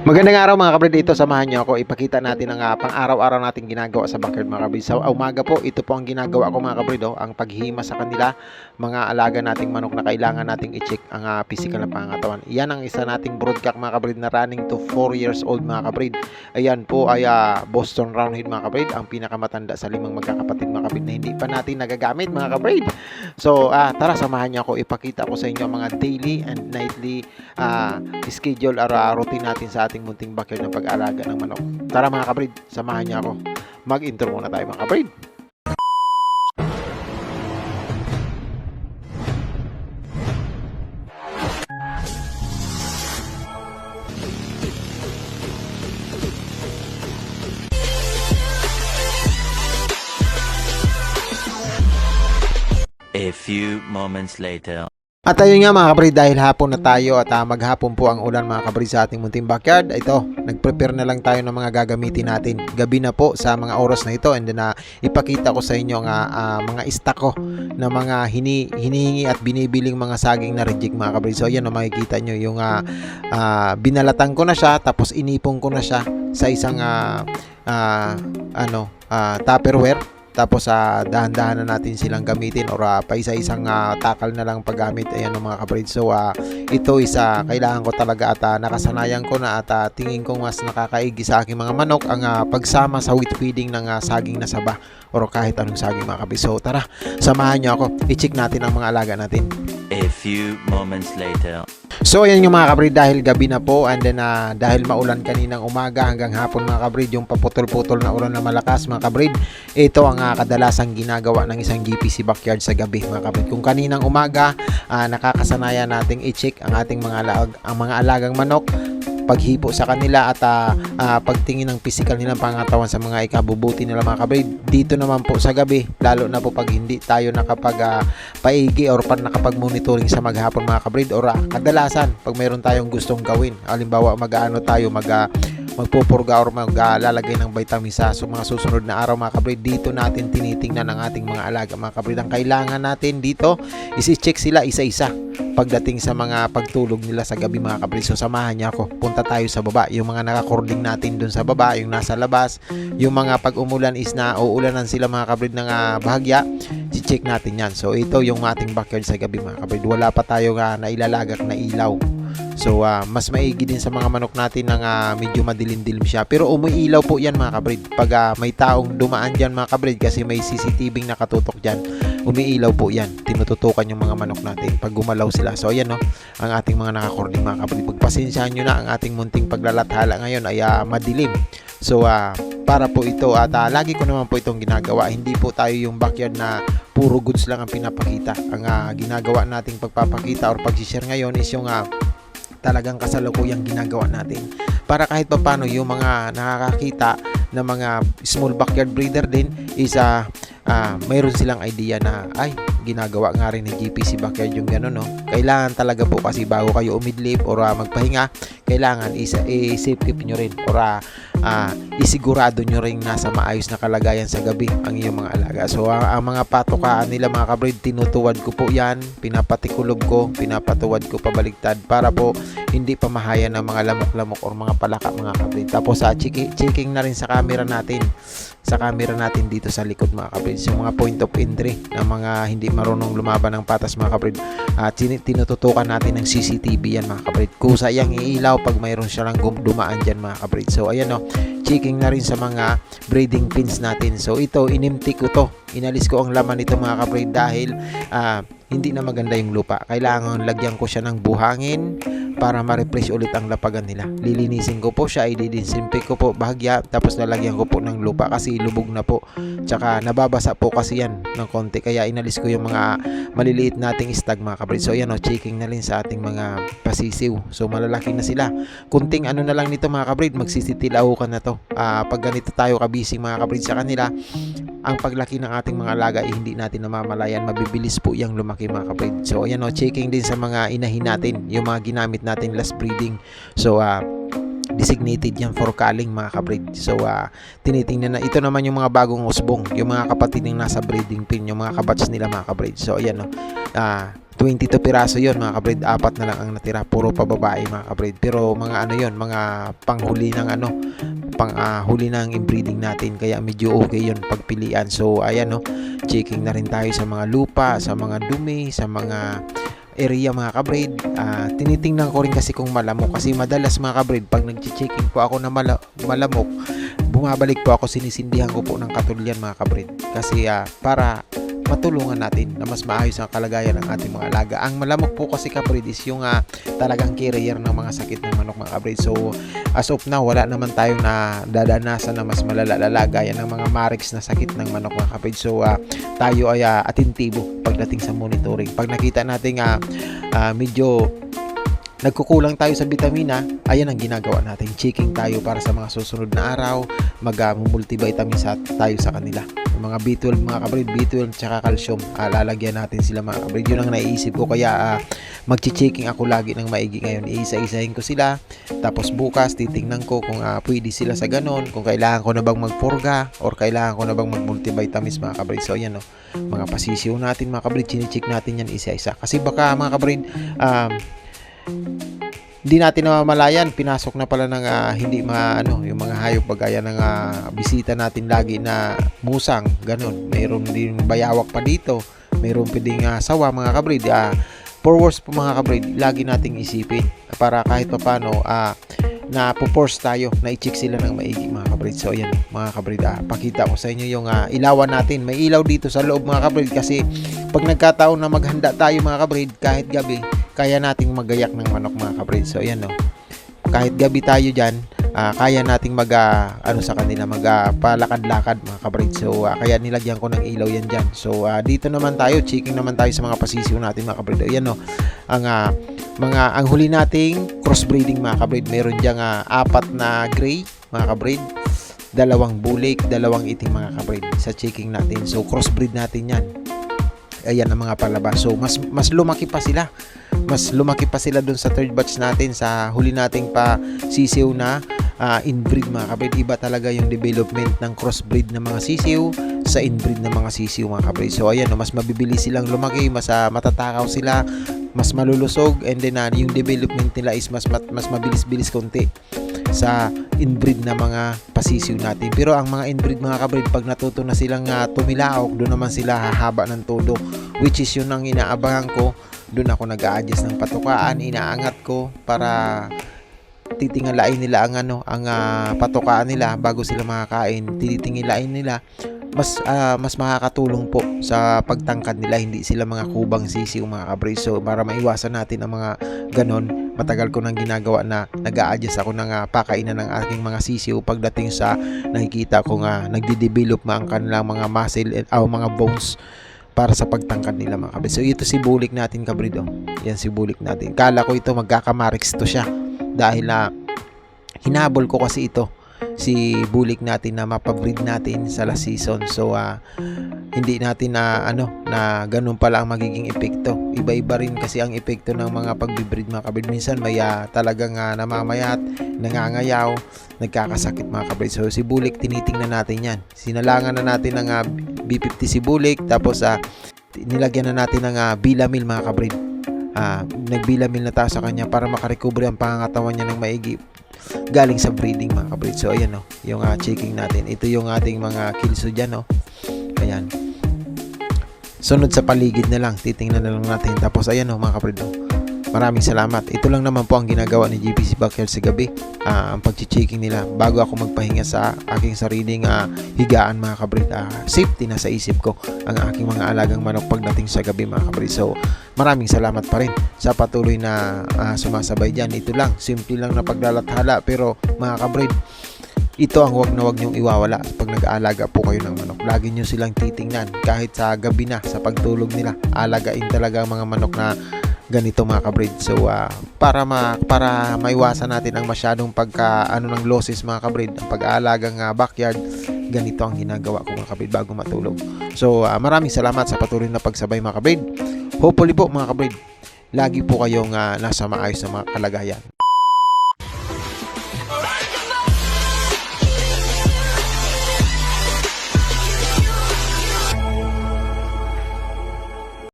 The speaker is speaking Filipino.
Magandang araw mga kabrid, dito samahan niyo ako. Ipakita natin ang pang-araw-araw nating ginagawa sa backyard mga kabrid. Sa umaga po, ito po ang ginagawa ko mga kabrid, ang paghihima sa kanila, mga alaga nating manok na kailangan nating i-check ang physical na pangangatawan. Iyan ang isa nating broodcock mga kabrid na running to 4 years old mga kabrid. Ayan po ay Boston Roundhead mga kabrid, ang pinakamatanda sa 5 magkakapatid mga kabrid na hindi pa natin nagagamit mga kabrid. So tara, samahan niyo ako. Ipakita ko sa inyo ang mga daily and nightly schedule or routine natin sa ating munting backyard ng pag-alaga ng manok. Tara mga kabrid, samahan niyo ako. Mag-intro muna tayo mga kabrid. A few moments later. At ayun nga mga kabrid, dahil hapon na tayo at maghapon po ang ulan mga kabrid sa ating munting backyard. Ito, nag-prepare na lang tayo ng mga gagamitin natin. Gabi na po sa mga oras na ito, and then ipakita ko sa inyo ang mga stock ko na mga hinihingi at binibiling mga saging na reject mga kabrid. So ayan, makikita nyo yung binalatan ko na siya, tapos inipong ko na siya sa isang Tupperware. Tapos dahan-dahan na natin silang gamitin or paisa-isang takal na lang paggamit. Ayan mga kabrid. So ito isa kailangan ko talaga at nakasanayan ko na at tingin ko mas nakakaigi sa aking mga manok ang pagsama sa wheat feeding ng saging na saba or kahit anong saging mga kabrid. So tara, samahan nyo ako. I-check natin ang mga alaga natin. A few moments later. So ayan yung mga kabrid, dahil gabi na po, and then dahil maulan kaninang umaga hanggang hapon mga kabrid, yung paputol-putol na ulan na malakas mga kabrid, ito ang kadalasang ginagawa ng isang GPC backyard sa gabi mga kabrid. Kung kaninang umaga nakakasanayan nating i-check ang ating mga alagang manok, paghipo sa kanila at pagtingin ng physical nilang pangatawan sa mga ikabubuti nila mga kabrid. Dito naman po sa gabi, lalo na po pag hindi tayo paigi or nakapag-monitoring sa maghapon mga kabrid, or kadalasan pag mayroon tayong gustong gawin, halimbawa magpupurga or maglalagay ng vitamin sa mga susunod na araw mga kabrid, dito natin tinitingnan ang ating mga alaga mga kabrid. Ang kailangan natin dito is i-check sila isa-isa pagdating sa mga pagtulog nila sa gabi mga kabrid. So samahan niya ako, punta tayo sa baba. Yung mga nakakording natin dun sa baba, yung nasa labas, yung mga pag umulan is na uulanan sila mga kabrid ng bahagya, i-check natin yan. So ito yung ating backyard sa gabi mga kabrid. Wala pa tayo nailalagak na ilaw. So mas maigi din sa mga manok natin ng medyo madilim-dilim siya. Pero umiilaw po yan mga kabrid. Pag may taong dumaan dyan mga kabrid, kasi may CCTV nakatutok dyan, umiilaw po yan. Tinututukan yung mga manok natin pag gumalaw sila. So ayan ang ating mga nakakording mga kabrid. Pagpasensyahan nyo na, ang ating munting paglalathala ngayon ay madilim. So para po ito at lagi ko naman po itong ginagawa. Hindi po tayo yung backyard na puro goods lang ang pinapakita. Ang ginagawa nating pagpapakita or pag-share ngayon is yung talagang kasalukuyang ginagawa natin, para kahit paano yung mga nakakakita na mga small backyard breeder din is mayroon silang idea na ay ginagawa nga rin ni GPC backyard yung gano'n Kailangan talaga po, kasi bago kayo umidlip or magpahinga, kailangan i-safe keep nyo rin or isigurado nyo rin nasa maayos na kalagayan sa gabi ang inyong mga alaga. So ang mga patokaan nila mga kabrid, tinutuwad ko po yan, pinapatikulog ko, pinapatuwad ko pabaliktad para po hindi pa mahayan ng mga lamok-lamok or mga palaka mga kabrid. Tapos checking na rin sa camera natin dito sa likod mga kabrid, so mga point of entry ng mga hindi marunong lumaban ng patas mga kabrid, tinututukan natin ng CCTV yan mga kabrid. Kusa yang iilaw pag mayroon siya lang dumaan dyan mga kabrid. So ayan checking na rin sa mga breeding pins natin. So ito, inimti ko to, inalis ko ang laman nito mga kabrid dahil hindi na maganda yung lupa. Kailangan lagyan ko siya ng buhangin para ma-refresh ulit ang lapagan nila. Lilinisin ko po siya, i-disinfect ko po bahagya, tapos lalagyan ko po ng lupa kasi lubog na po. Tsaka nababasa po kasi yan ng konti, kaya inalis ko yung mga maliliit nating stag mga kabrid. So yan checking na rin sa ating mga pasisiw. So malalaki na sila. Kunting na lang nito mga kabrid, magsisitilahukan na to. Pag ganito tayo kabising mga kabrid sa kanila, ang paglaki ng ating mga alaga hindi natin namamalayan, mabibilis po yung lumaki mga kabrid. So ayan checking din sa mga inahin natin, yung mga ginamit natin last breeding. So designated yan for culling mga kabrid. So tinitingnan na ito naman yung mga bagong usbong, yung mga kapatid ng nasa breeding pin, yung mga kabatch nila mga kabrid. So ayan 22 piraso yon mga kabrid, 4 na lang ang natira, puro pa babae mga kabrid. Pero mga ano yon, mga panghuli ng huli ng inbreeding natin, kaya medyo okay yon pagpilian. So ayan no, checking na rin tayo sa mga lupa, sa mga dumi, sa mga area mga kabrid. Tinitingnan ko rin kasi kung malamok, kasi madalas mga kabrid pag nag-checking po ako na malamok, bumabalik po ako, sinisindihan ko po ng katulyan mga kabrid, kasi para matulungan natin na mas maayos ang kalagayan ng ating mga alaga. Ang malamok po kasi kabrid is yung talagang carrier ng mga sakit ng manok mga kabrid. So as of now, wala naman tayong na dadanasan na mas malala gaya ng mga marix na sakit ng manok mga kabrid. So tayo ay atentibo pagdating sa monitoring. Pag nakita natin medyo nagkukulang tayo sa bitamina, ayan ang ginagawa natin, checking tayo para sa mga susunod na araw, mag-multivitamin tayo sa kanila. Yung mga B12 mga kabrid, B12 tsaka calcium, lalagyan natin sila mga kabrid. Yun ang naiisip ko, kaya mag-checking ako lagi ng maigi ngayon. Iisa-isahin ko sila, tapos bukas titingnan ko kung pwede sila sa ganon, kung kailangan ko na bang magpurga or kailangan ko na bang mag-multivitamins mga kabrid. So ayan mga pasisiw natin mga kabrid, chine-check natin yan isa-isa, kasi baka mga kabrid hindi natin namamalayan, pinasok na pala ng hindi yung mga hayop bagaya ng bisita natin lagi na musang, ganun. Mayroon din bayawak pa dito, mayroon pwedeng sawa mga kabrid. For worse po mga kabrid, lagi nating isipin para kahit paano na po-force tayo na i-check sila ng maigi mga kabrid. So ayan mga kabrid, pakita ko sa inyo yung ilawan natin. May ilaw dito sa loob mga kabrid, kasi pag nagkataon na maghanda tayo mga kabrid, kahit gabi kaya nating magayak ng manok mga kabrid. So ayan kahit gabi tayo dyan, kaya nating sa kanila, magpalakad-lakad mga kabrid. So kaya nilagyan ko ng ilaw yan dyan. So dito naman tayo, checking naman tayo sa mga pasisiw natin mga kabrid. Ayan ang huli nating crossbreeding mga kabrid. Meron diyang 4 na gray mga kabrid, 2 bulik, 2 itim mga kabrid sa checking natin. So crossbreed natin yan. Ayan ang mga palabas. So mas lumaki pa sila. Mas lumaki pa sila dun sa third batch natin, sa huli nating pa sisiw na inbreed mga kabrid. Iba talaga yung development ng crossbreed ng mga sisiw sa inbreed ng mga sisiw mga kabrid. So ayan mas mabibilis silang lumaki, mas matatakaw sila, mas malulusog, and then yung development nila is mas mabilis-bilis konti sa inbreed na mga pasisiw natin. Pero ang mga inbreed mga kabrid, pag natuto na silang tumilaok, doon naman sila hahaba ng todo, which is yun ang inaabangan ko. Doon ako nag-a-adjust ng patukaan, inaangat ko para titingalain nila ang patukaan nila bago sila makakain. Tinitingilain nila, mas makakatulong po sa pagtangkad nila, hindi sila mga kubang sisiw mga kabrid. So para maiwasan natin ang mga ganon, matagal ko nang ginagawa na nag-a-adjust ako ng pakainan ng aking mga sisiw pagdating sa nakikita ko nagde-develop ang kanilang mga muscle mga bones para sa pagtangkad nila mga kabrid. So ito si bulik natin kabrid. Yan si bulik natin. Kala ko ito magkakamarix to siya, dahil hinabol ko kasi ito si bulik natin na mapabreed natin sa last season. So hindi natin na ganun pala ang magiging epekto. Iba-iba rin kasi ang epekto ng mga pagbibreed mga kabrid. Minsan may talagang namamayat, nangangayaw, nagkakasakit mga kabrid. So si bulik, tinitingnan natin yan. Sinalangan na natin ng B50 si bulik, tapos nilagyan na natin ng Bilamil mga kabrid. Nagbilamil na tayo sa kanya para makarecover ang pangangatawan niya ng maigi galing sa breeding mga kabrid. So ayan yung checking natin. Ito yung ating mga kilso dyan ayan. Sunod sa paligid na lang, titingnan na lang natin. Tapos ayan mga kabrid. Maraming salamat. Ito lang naman po ang ginagawa ni GPC Backyard sa gabi, ang pag-checking nila bago ako magpahinga sa aking sariling higaan mga kabrid. Safety na sa isip ko ang aking mga alagang manok pagdating sa gabi mga kabrid. So maraming salamat pa rin sa patuloy na sumasabay dyan. Ito lang, simple lang na paglalathala, pero mga kabrid, ito ang wag nyong iwawala pag nag-aalaga po kayo ng manok. Lagi nyo silang titingnan kahit sa gabi na, sa pagtulog nila. Alagain talaga ang mga manok na ganito mga kabrid. So para maiwasan natin ang masyadong ng losses mga kabrid, ang pag-aalagang backyard, ganito ang ginagawa ko mga kabrid bago matulog. So maraming salamat sa patuloy na pagsabay mga kabrid. Hopefully po mga kabrid, lagi po kayong nasa maayos na mga kalagayan.